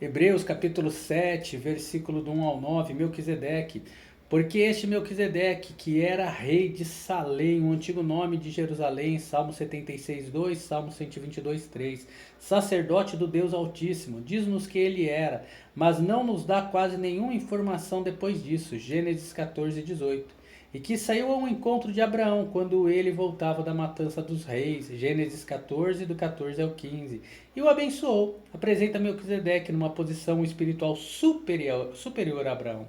Hebreus capítulo 7, versículo do 1 ao 9, Melquisedeque. Porque este Melquisedeque, que era rei de Salém, o antigo nome de Jerusalém, Salmo 76, 2, Salmo 122, 3, sacerdote do Deus Altíssimo, diz-nos que ele era, mas não nos dá quase nenhuma informação depois disso, Gênesis 14, 18. E que saiu ao encontro de Abraão quando ele voltava da matança dos reis, Gênesis 14, do 14 ao 15, e o abençoou. Apresenta Melquisedeque numa posição espiritual superior a Abraão,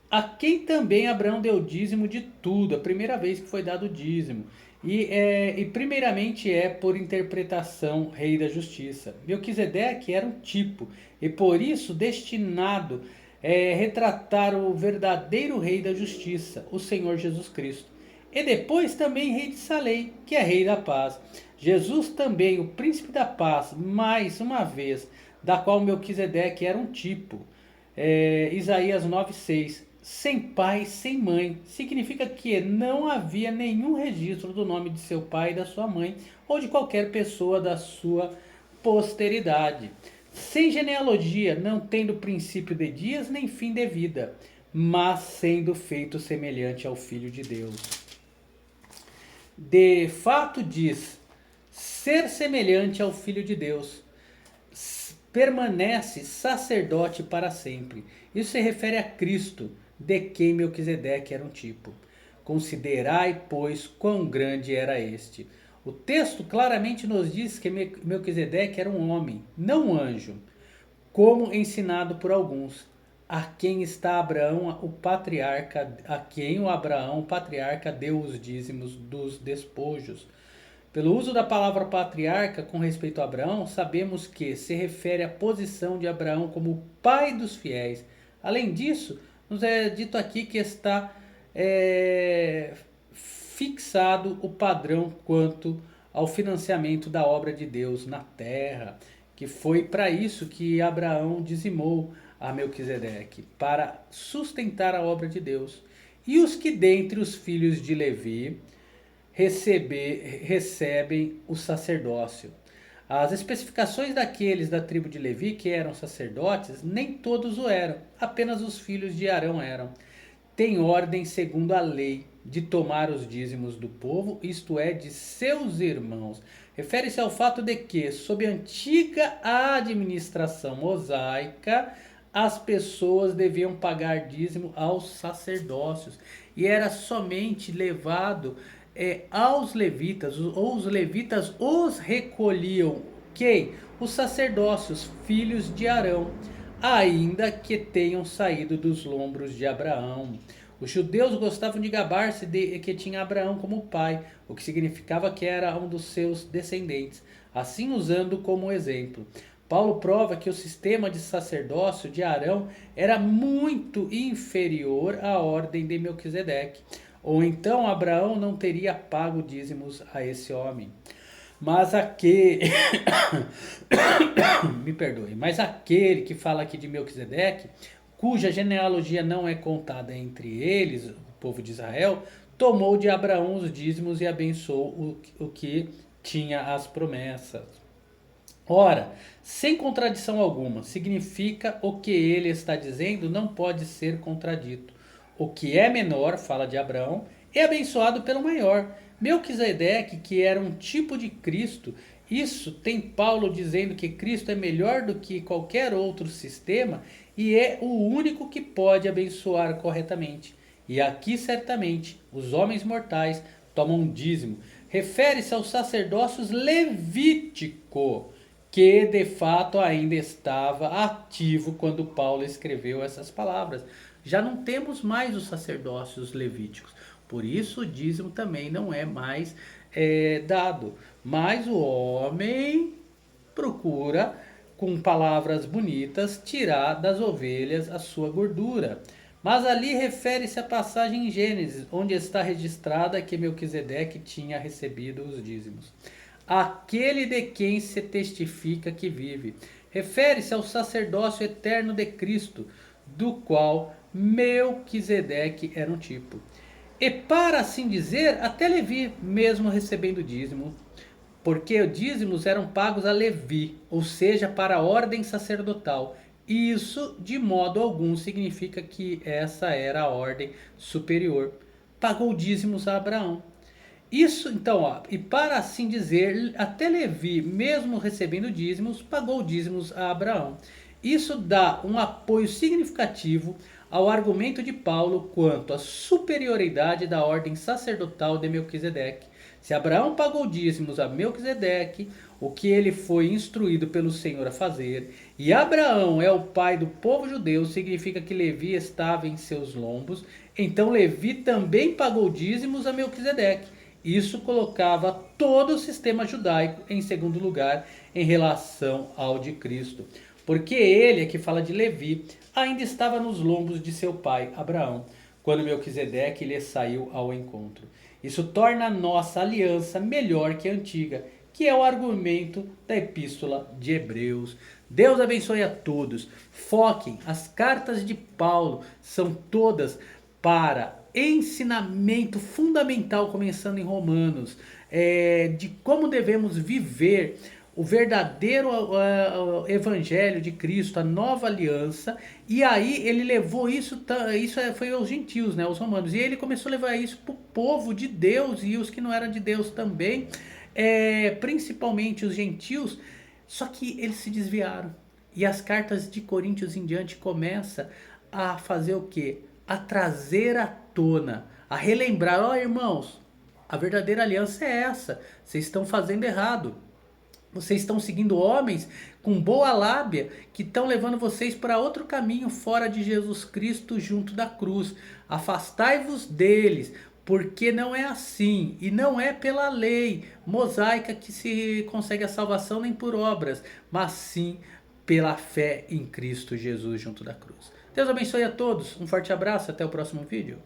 a quem também Abraão deu dízimo de tudo, a primeira vez que foi dado o dízimo. E primeiramente é por interpretação rei da justiça. Melquisedeque era um tipo, e por isso destinado retratar o verdadeiro rei da justiça, o Senhor Jesus Cristo. E depois também rei de Salém, que é rei da paz. Jesus também, o príncipe da paz, mais uma vez, da qual Melquisedeque era um tipo. Isaías 9,6. Sem pai, sem mãe, significa que não havia nenhum registro do nome de seu pai e da sua mãe, ou de qualquer pessoa da sua posteridade. Sem genealogia, não tendo princípio de dias nem fim de vida, mas sendo feito semelhante ao Filho de Deus. De fato diz, ser semelhante ao Filho de Deus, permanece sacerdote para sempre. Isso se refere a Cristo, de quem Melquisedeque era um tipo. Considerai, pois, quão grande era este. O texto claramente nos diz que Melquisedeque era um homem, não um anjo, como ensinado por alguns. A quem está Abraão, o patriarca, a quem o Abraão, o patriarca, deu os dízimos dos despojos. Pelo uso da palavra patriarca com respeito a Abraão, sabemos que se refere à posição de Abraão como pai dos fiéis. Além disso, nos é dito aqui que está fixado o padrão quanto ao financiamento da obra de Deus na terra, que foi para isso que Abraão dizimou a Melquisedeque, para sustentar a obra de Deus. E os que dentre os filhos de Levi recebem o sacerdócio. As especificações daqueles da tribo de Levi que eram sacerdotes, nem todos o eram, apenas os filhos de Arão eram. Tem ordem segundo a lei de tomar os dízimos do povo, isto é, de seus irmãos. Refere-se ao fato de que, sob a antiga administração mosaica, as pessoas deviam pagar dízimo aos sacerdócios e era somente levado aos levitas, ou os levitas os recolhiam. Quem? Os sacerdócios, filhos de Arão, ainda que tenham saído dos lombros de Abraão. Os judeus gostavam de gabar-se de que tinha Abraão como pai, o que significava que era um dos seus descendentes, assim usando como exemplo. Paulo prova que o sistema de sacerdócio de Arão era muito inferior à ordem de Melquisedeque. Ou então Abraão não teria pago dízimos a esse homem. Mas aquele me perdoe, mas aquele que fala aqui de Melquisedeque, cuja genealogia não é contada entre eles, o povo de Israel, tomou de Abraão os dízimos e abençoou o que tinha as promessas. Ora, sem contradição alguma, significa o que ele está dizendo não pode ser contradito. O que é menor, fala de Abraão, é abençoado pelo maior. Melquisedeque, que era um tipo de Cristo, isso tem Paulo dizendo que Cristo é melhor do que qualquer outro sistema e é o único que pode abençoar corretamente. E aqui certamente os homens mortais tomam dízimo. Refere-se aos sacerdócios levítico, que de fato ainda estava ativo quando Paulo escreveu essas palavras. Já não temos mais os sacerdócios levíticos, por isso o dízimo também não é mais dado. Mas o homem procura, com palavras bonitas, tirar das ovelhas a sua gordura. Mas ali refere-se à passagem em Gênesis, onde está registrada que Melquisedeque tinha recebido os dízimos. Aquele de quem se testifica que vive. Refere-se ao sacerdócio eterno de Cristo, do qual Melquisedeque era um tipo. E para assim dizer, até Levi, mesmo recebendo dízimo, porque os dízimos eram pagos a Levi, ou seja, para a ordem sacerdotal, E isso, de modo algum, significa que essa era a ordem superior. Pagou dízimos a Abraão. Isso, então, ó, e para assim dizer, até Levi, mesmo recebendo dízimos, pagou dízimos a Abraão. Isso dá um apoio significativo ao argumento de Paulo quanto à superioridade da ordem sacerdotal de Melquisedeque. Se Abraão pagou dízimos a Melquisedeque, o que ele foi instruído pelo Senhor a fazer, e Abraão é o pai do povo judeu, significa que Levi estava em seus lombos, então Levi também pagou dízimos a Melquisedeque. Isso colocava todo o sistema judaico em segundo lugar em relação ao de Cristo. Porque ele, que fala de Levi, ainda estava nos lombos de seu pai Abraão, quando Melquisedeque lhe saiu ao encontro. Isso torna a nossa aliança melhor que a antiga, que é o argumento da Epístola de Hebreus. Deus abençoe a todos. Foquem, as cartas de Paulo são todas para ensinamento fundamental, começando em Romanos, de como devemos viver o verdadeiro evangelho de Cristo, a nova aliança. E aí ele levou isso foi aos gentios, né, os romanos, e ele começou a levar isso para o povo de Deus e os que não eram de Deus também, principalmente os gentios, só que eles se desviaram. E as cartas de Coríntios em diante começa a fazer o quê? A trazer à tona, a relembrar, ó irmãos, a verdadeira aliança é essa, vocês estão fazendo errado. Vocês estão seguindo homens com boa lábia que estão levando vocês para outro caminho fora de Jesus Cristo junto da cruz. Afastai-vos deles, porque não é assim. E não é pela lei mosaica que se consegue a salvação, nem por obras, mas sim pela fé em Cristo Jesus junto da cruz. Deus abençoe a todos. Um forte abraço. Até o próximo vídeo.